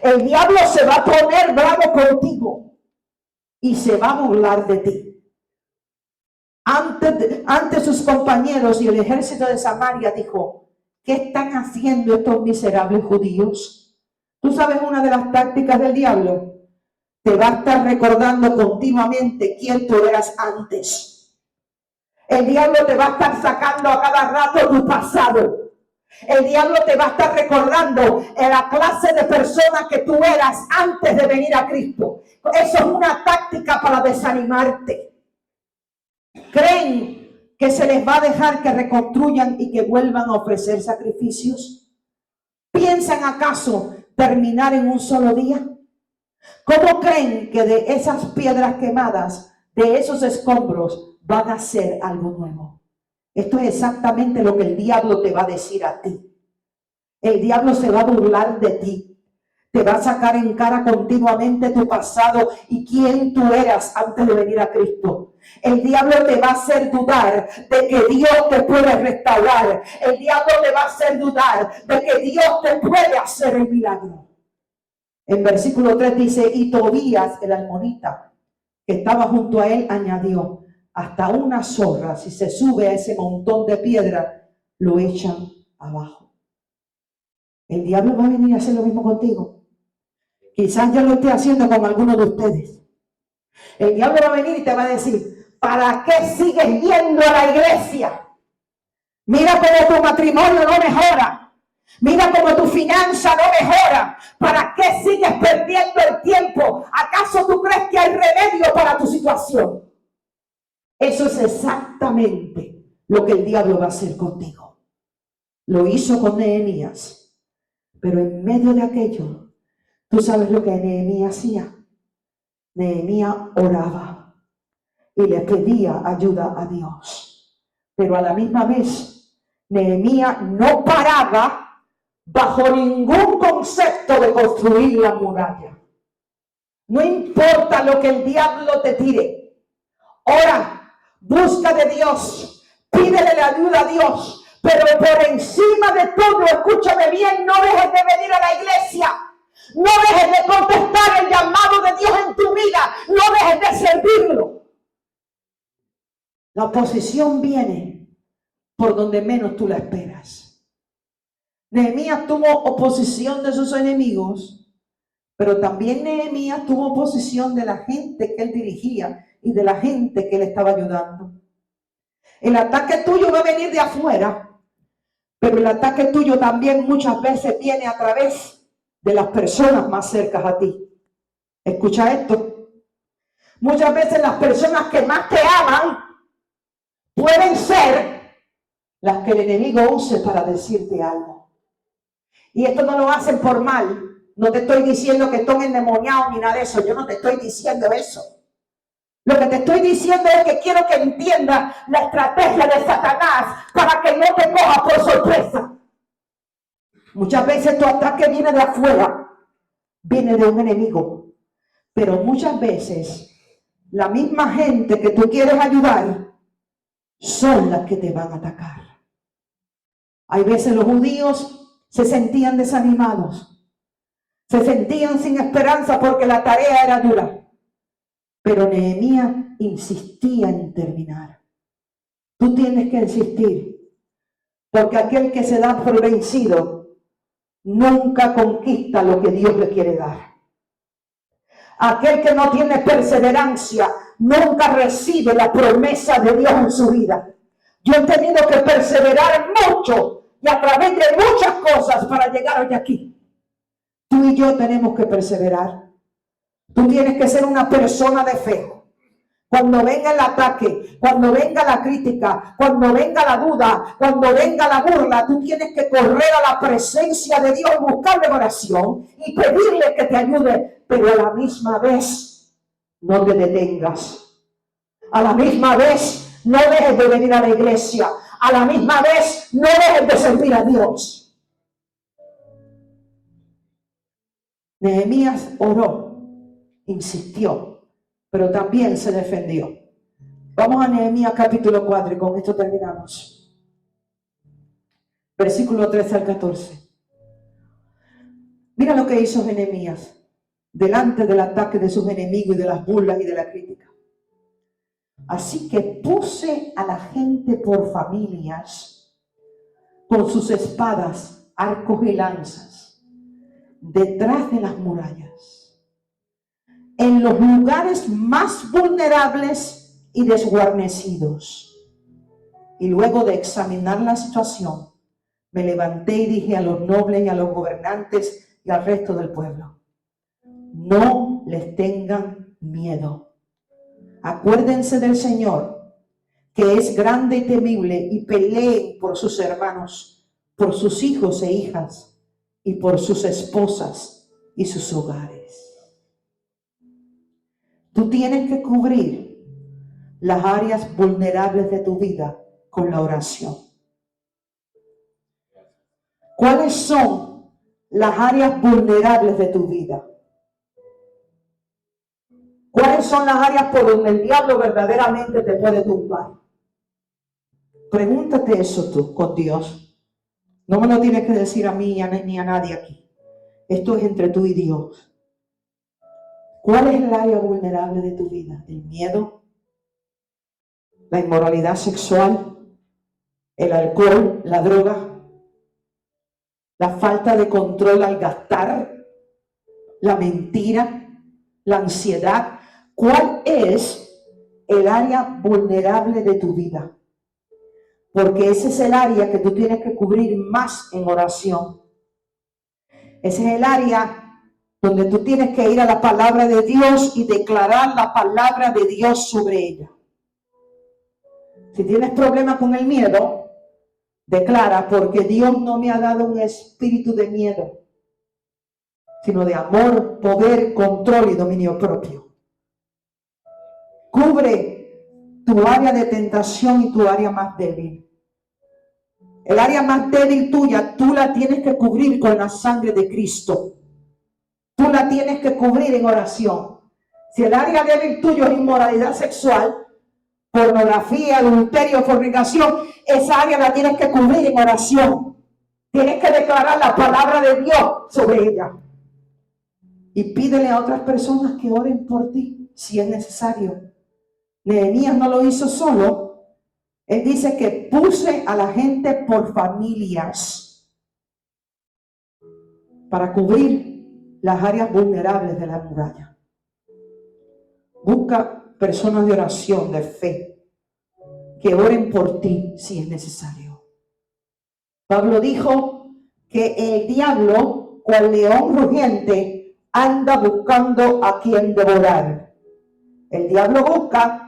El diablo se va a poner bravo contigo y se va a burlar de ti. Ante sus compañeros y el ejército de Samaria dijo, ¿qué están haciendo estos miserables judíos? ¿Tú sabes una de las tácticas del diablo? Te va a estar recordando continuamente quién tú eras antes. El diablo te va a estar sacando a cada rato tu pasado. El diablo te va a estar recordando la clase de persona que tú eras antes de venir a Cristo. Eso es una táctica para desanimarte. ¿Creen que se les va a dejar que reconstruyan y que vuelvan a ofrecer sacrificios? ¿Piensan acaso terminar en un solo día? ¿Cómo creen que de esas piedras quemadas, de esos escombros, van a hacer algo nuevo? Esto es exactamente lo que el diablo te va a decir a ti. El diablo se va a burlar de ti. Te va a sacar en cara continuamente tu pasado y quién tú eras antes de venir a Cristo. El diablo te va a hacer dudar de que Dios te puede restaurar. El diablo te va a hacer dudar de que Dios te puede hacer el milagro. En versículo 3 dice, y Tobías, el almonita, que estaba junto a él, añadió, hasta una zorra, si se sube a ese montón de piedra, lo echan abajo. El diablo va a venir a hacer lo mismo contigo. Quizás ya lo esté haciendo con algunos de ustedes. El diablo va a venir y te va a decir, ¿para qué sigues yendo a la iglesia? Mira cómo tu matrimonio no mejora. Mira cómo tu finanza no mejora. ¿Para qué sigues perdiendo el tiempo? ¿Acaso tú crees que hay remedio para tu situación? Eso es exactamente lo que el diablo va a hacer contigo. Lo hizo con Nehemías. Pero en medio de aquello, ¿tú sabes lo que Nehemías hacía? Nehemías oraba y le pedía ayuda a Dios. Pero a la misma vez, Nehemías no paraba bajo ningún concepto de construir la muralla. No importa lo que el diablo te tire. Ora, busca de Dios, pídele la ayuda a Dios. Pero por encima de todo, escúchame bien, no dejes de venir a la iglesia. No dejes de contestar el llamado de Dios en tu vida. No dejes de servirlo. La oposición viene por donde menos tú la esperas. Nehemías tuvo oposición de sus enemigos, pero también Nehemías tuvo oposición de la gente que él dirigía y de la gente que él estaba ayudando. El ataque tuyo va a venir de afuera, pero el ataque tuyo también muchas veces viene a través de las personas más cercanas a ti. Escucha esto. Muchas veces las personas que más te aman pueden ser las que el enemigo use para decirte algo. Y esto no lo hacen por mal. No te estoy diciendo que estén endemoniados ni nada de eso. Yo no te estoy diciendo eso. Lo que te estoy diciendo es que quiero que entiendas la estrategia de Satanás para que no te coja por sorpresa. Muchas veces tu ataque viene de afuera, viene de un enemigo. Pero muchas veces la misma gente que tú quieres ayudar son las que te van a atacar. Hay veces los judíos se sentían desanimados, se sentían sin esperanza porque la tarea era dura. Pero Nehemías insistía en terminar. Tú tienes que insistir, porque aquel que se da por vencido nunca conquista lo que Dios le quiere dar. Aquel que no tiene perseverancia nunca recibe la promesa de Dios en su vida. Yo he tenido que perseverar mucho y a través de muchas cosas para llegar hoy aquí. Tú y yo tenemos que perseverar. Tú tienes que ser una persona de fe. Cuando venga el ataque, cuando venga la crítica, cuando venga la duda, cuando venga la burla, tú tienes que correr a la presencia de Dios, buscarle oración y pedirle que te ayude, pero a la misma vez no te detengas. A la misma vez no dejes de venir a la iglesia. A la misma vez no dejes de servir a Dios. Nehemías oró, insistió, pero también se defendió. Vamos a Nehemías capítulo 4 y con esto terminamos. Versículo 13 al 14. Mira lo que hizo Nehemías delante del ataque de sus enemigos y de las burlas y de la crítica. Así que puse a la gente por familias con sus espadas, arcos y lanzas detrás de las murallas, en los lugares más vulnerables y desguarnecidos. Y luego de examinar la situación, me levanté y dije a los nobles y a los gobernantes y al resto del pueblo: no les tengan miedo. Acuérdense del Señor, que es grande y temible, y peleen por sus hermanos, por sus hijos e hijas, y por sus esposas y sus hogares. Tú tienes que cubrir las áreas vulnerables de tu vida con la oración. ¿Cuáles son las áreas vulnerables de tu vida? ¿Cuáles son las áreas por donde el diablo verdaderamente te puede tumbar? Pregúntate eso tú con Dios. No me lo tienes que decir a mí ni a nadie aquí. Esto es entre tú y Dios. ¿Cuál es el área vulnerable de tu vida? ¿El miedo? ¿La inmoralidad sexual? ¿El alcohol? ¿La droga? ¿La falta de control al gastar? ¿La mentira? ¿La ansiedad? ¿Cuál es el área vulnerable de tu vida? Porque ese es el área que tú tienes que cubrir más en oración. Ese es el área donde tú tienes que ir a la palabra de Dios y declarar la palabra de Dios sobre ella. Si tienes problemas con el miedo, declara, porque Dios no me ha dado un espíritu de miedo, sino de amor, poder, control y dominio propio. Cubre tu área de tentación y tu área más débil. El área más débil tuya, tú la tienes que cubrir con la sangre de Cristo. Tú la tienes que cubrir en oración. Si el área débil tuyo es inmoralidad sexual, pornografía, adulterio, fornicación, esa área la tienes que cubrir en oración. Tienes que declarar la palabra de Dios sobre ella. Y pídele a otras personas que oren por ti si es necesario. Nehemías no lo hizo solo. Él dice que puse a la gente por familias para cubrir las áreas vulnerables de la muralla. Busca personas de oración, de fe, que oren por ti si es necesario. Pablo dijo que el diablo, cual león rugiente, anda buscando a quien devorar. El diablo busca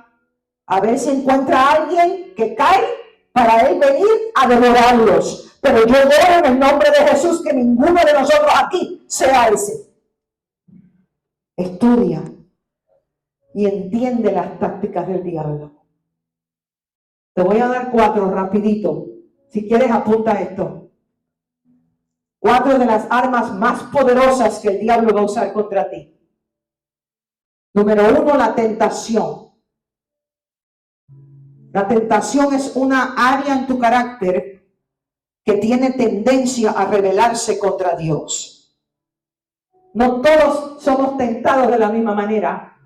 a ver si encuentra a alguien que cae para él venir a devorarlos. Pero yo oro en el nombre de Jesús que ninguno de nosotros aquí sea ese. Estudia y entiende las tácticas del diablo. Te voy a dar 4 rapidito. Si quieres apunta esto. 4 de las armas más poderosas que el diablo va a usar contra ti. Número 1, la tentación. La tentación es una área en tu carácter que tiene tendencia a rebelarse contra Dios. No todos somos tentados de la misma manera,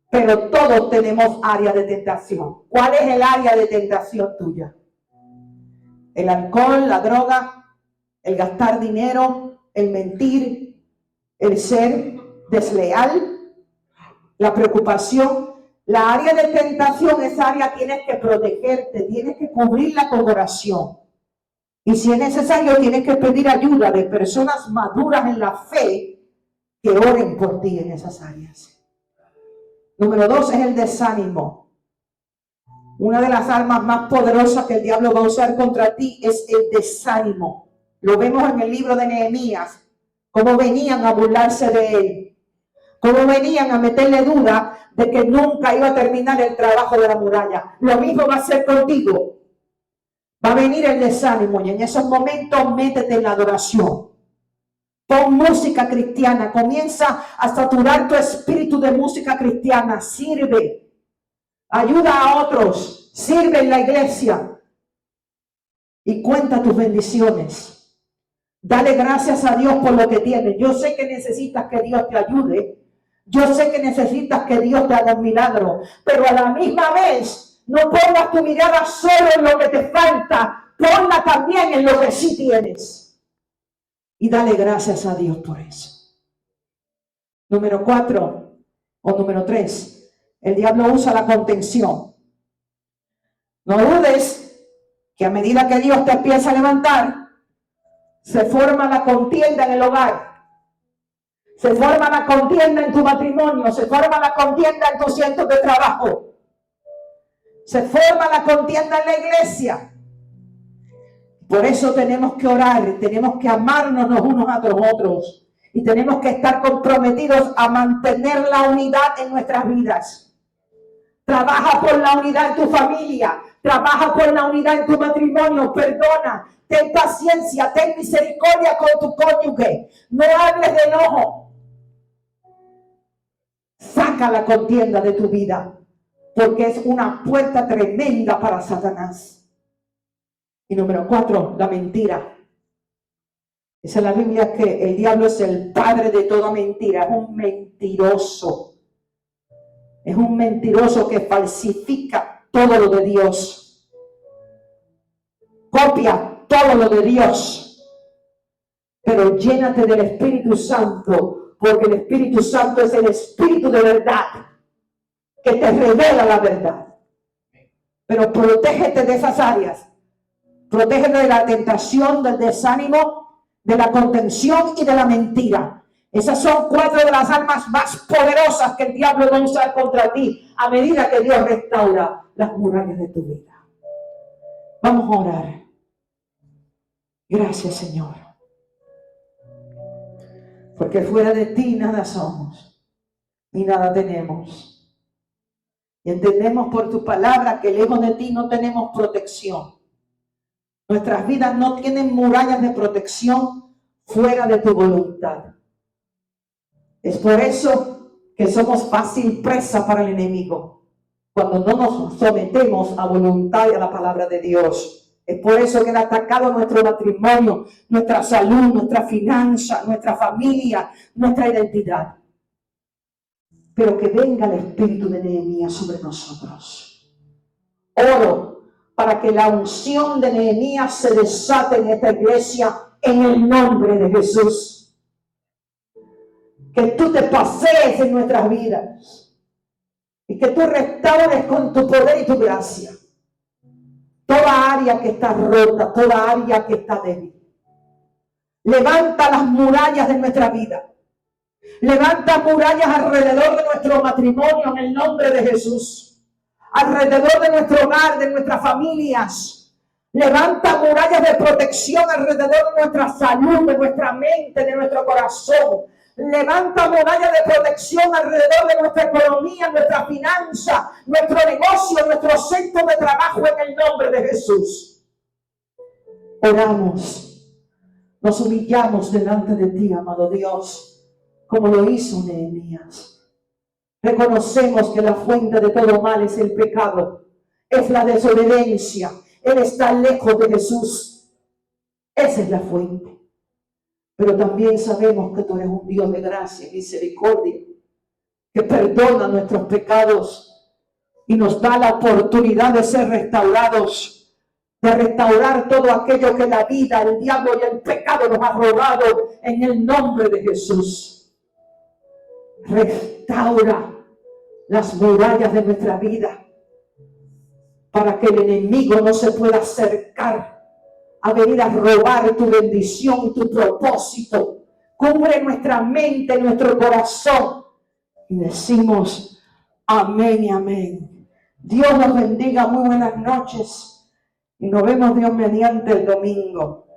pero todos tenemos áreas de tentación. ¿Cuál es el área de tentación tuya? El alcohol, la droga, el gastar dinero, el mentir, el ser desleal, la preocupación. La área de tentación, esa área tienes que protegerte, tienes que cubrirla con oración. Y si es necesario, tienes que pedir ayuda de personas maduras en la fe que oren por ti en esas áreas. Número 2 es el desánimo. Una de las armas más poderosas que el diablo va a usar contra ti es el desánimo. Lo vemos en el libro de Nehemías, cómo venían a burlarse de él, cómo venían a meterle duda de que nunca iba a terminar el trabajo de la muralla. Lo mismo va a ser contigo. Va a venir el desánimo y en esos momentos métete en la adoración. Pon música cristiana, comienza a saturar tu espíritu de música cristiana, sirve, ayuda a otros, sirve en la iglesia y cuenta tus bendiciones. Dale gracias a Dios por lo que tienes. Yo sé que necesitas que Dios te ayude. Yo sé que necesitas que Dios te haga un milagro, pero a la misma vez no pongas tu mirada solo en lo que te falta, ponla también en lo que sí tienes. Y dale gracias a Dios por eso. Número 4 o número 3, el diablo usa la contención. No dudes que a medida que Dios te empieza a levantar, se forma la contienda en el hogar. Se forma la contienda en tu matrimonio, se forma la contienda en tus centros de trabajo, se forma la contienda en la iglesia. Por eso tenemos que orar, tenemos que amarnos los unos a los otros y tenemos que estar comprometidos a mantener la unidad en nuestras vidas. Trabaja por la unidad en tu familia, Trabaja por la unidad en tu matrimonio. Perdona. Ten paciencia. Ten misericordia con tu cónyuge. No hables de enojo. Saca la contienda de tu vida, porque es una puerta tremenda para Satanás. Y número 4, la mentira. Dice la Biblia que el diablo es el padre de toda mentira. Es un mentiroso. Es un mentiroso que falsifica todo lo de Dios. Copia todo lo de Dios. Pero llénate del Espíritu Santo, porque el Espíritu Santo es el Espíritu de verdad que te revela la verdad. Pero protégete de esas áreas. Protégete de la tentación, del desánimo, de la contención y de la mentira. Esas son 4 de las armas más poderosas que el diablo va a usar contra ti a medida que Dios restaura las murallas de tu vida. Vamos a orar. Gracias, Señor. Porque fuera de ti nada somos y nada tenemos. Y entendemos por tu palabra que lejos de ti no tenemos protección. Nuestras vidas no tienen murallas de protección fuera de tu voluntad. Es por eso que somos fácil presa para el enemigo, cuando no nos sometemos a voluntad y a la palabra de Dios. Es por eso que han atacado nuestro matrimonio, nuestra salud, nuestra finanza, nuestra familia, nuestra identidad. Pero que venga el espíritu de Nehemías sobre nosotros. Oro para que la unción de Nehemías se desate en esta iglesia en el nombre de Jesús. Que tú te pasees en nuestras vidas y que tú restaures con tu poder y tu gracia toda área que está rota, toda área que está débil. Levanta las murallas de nuestra vida. Levanta murallas alrededor de nuestro matrimonio en el nombre de Jesús. Alrededor de nuestro hogar, de nuestras familias. Levanta murallas de protección alrededor de nuestra salud, de nuestra mente, de nuestro corazón. Levanta murallas de protección alrededor de nuestra economía, nuestra finanza, nuestro negocio, nuestro centro de trabajo en el nombre de Jesús. Oramos, nos humillamos delante de ti, amado Dios, como lo hizo Nehemías. Reconocemos que la fuente de todo mal es el pecado, es la desobediencia. Él está lejos de Jesús. Esa es la fuente. Pero también sabemos que tú eres un Dios de gracia y misericordia, que perdona nuestros pecados y nos da la oportunidad de ser restaurados, de restaurar todo aquello que la vida, el diablo y el pecado nos ha robado en el nombre de Jesús. Restaura las murallas de nuestra vida para que el enemigo no se pueda acercar a venir a robar tu bendición y tu propósito. Cubre nuestra mente, nuestro corazón. Y decimos amén y amén. Dios nos bendiga. Muy buenas noches. Y nos vemos Dios mediante el domingo.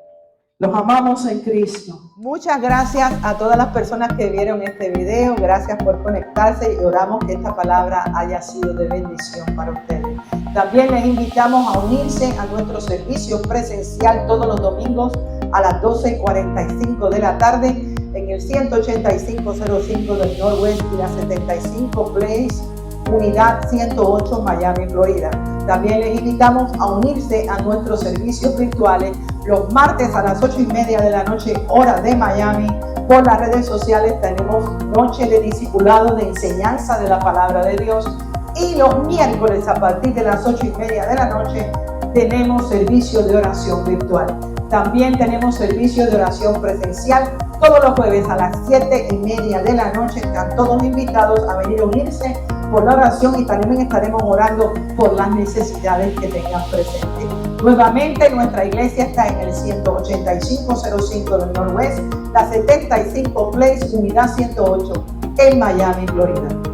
Los amamos en Cristo. Muchas gracias a todas las personas que vieron este video. Gracias por conectarse y oramos que esta palabra haya sido de bendición para ustedes. También les invitamos a unirse a nuestro servicio presencial todos los domingos a las 12:45 de la tarde en el 18505 del Northwest y la 75 Place, Unidad 108, Miami, Florida. También les invitamos a unirse a nuestros servicios virtuales los martes a las 8:30 de la noche, hora de Miami. Por las redes sociales tenemos noche de discipulado, de enseñanza de la palabra de Dios. Y los miércoles a partir de las 8:30 de la noche tenemos servicio de oración virtual. También tenemos servicio de oración presencial todos los jueves a las 7:30 de la noche. Están todos invitados a venir a unirse por la oración y también estaremos orando por las necesidades que tengan presentes. Nuevamente nuestra iglesia está en el 18505 del Northwest, la 75 Place, Unidad 108 en Miami, Florida.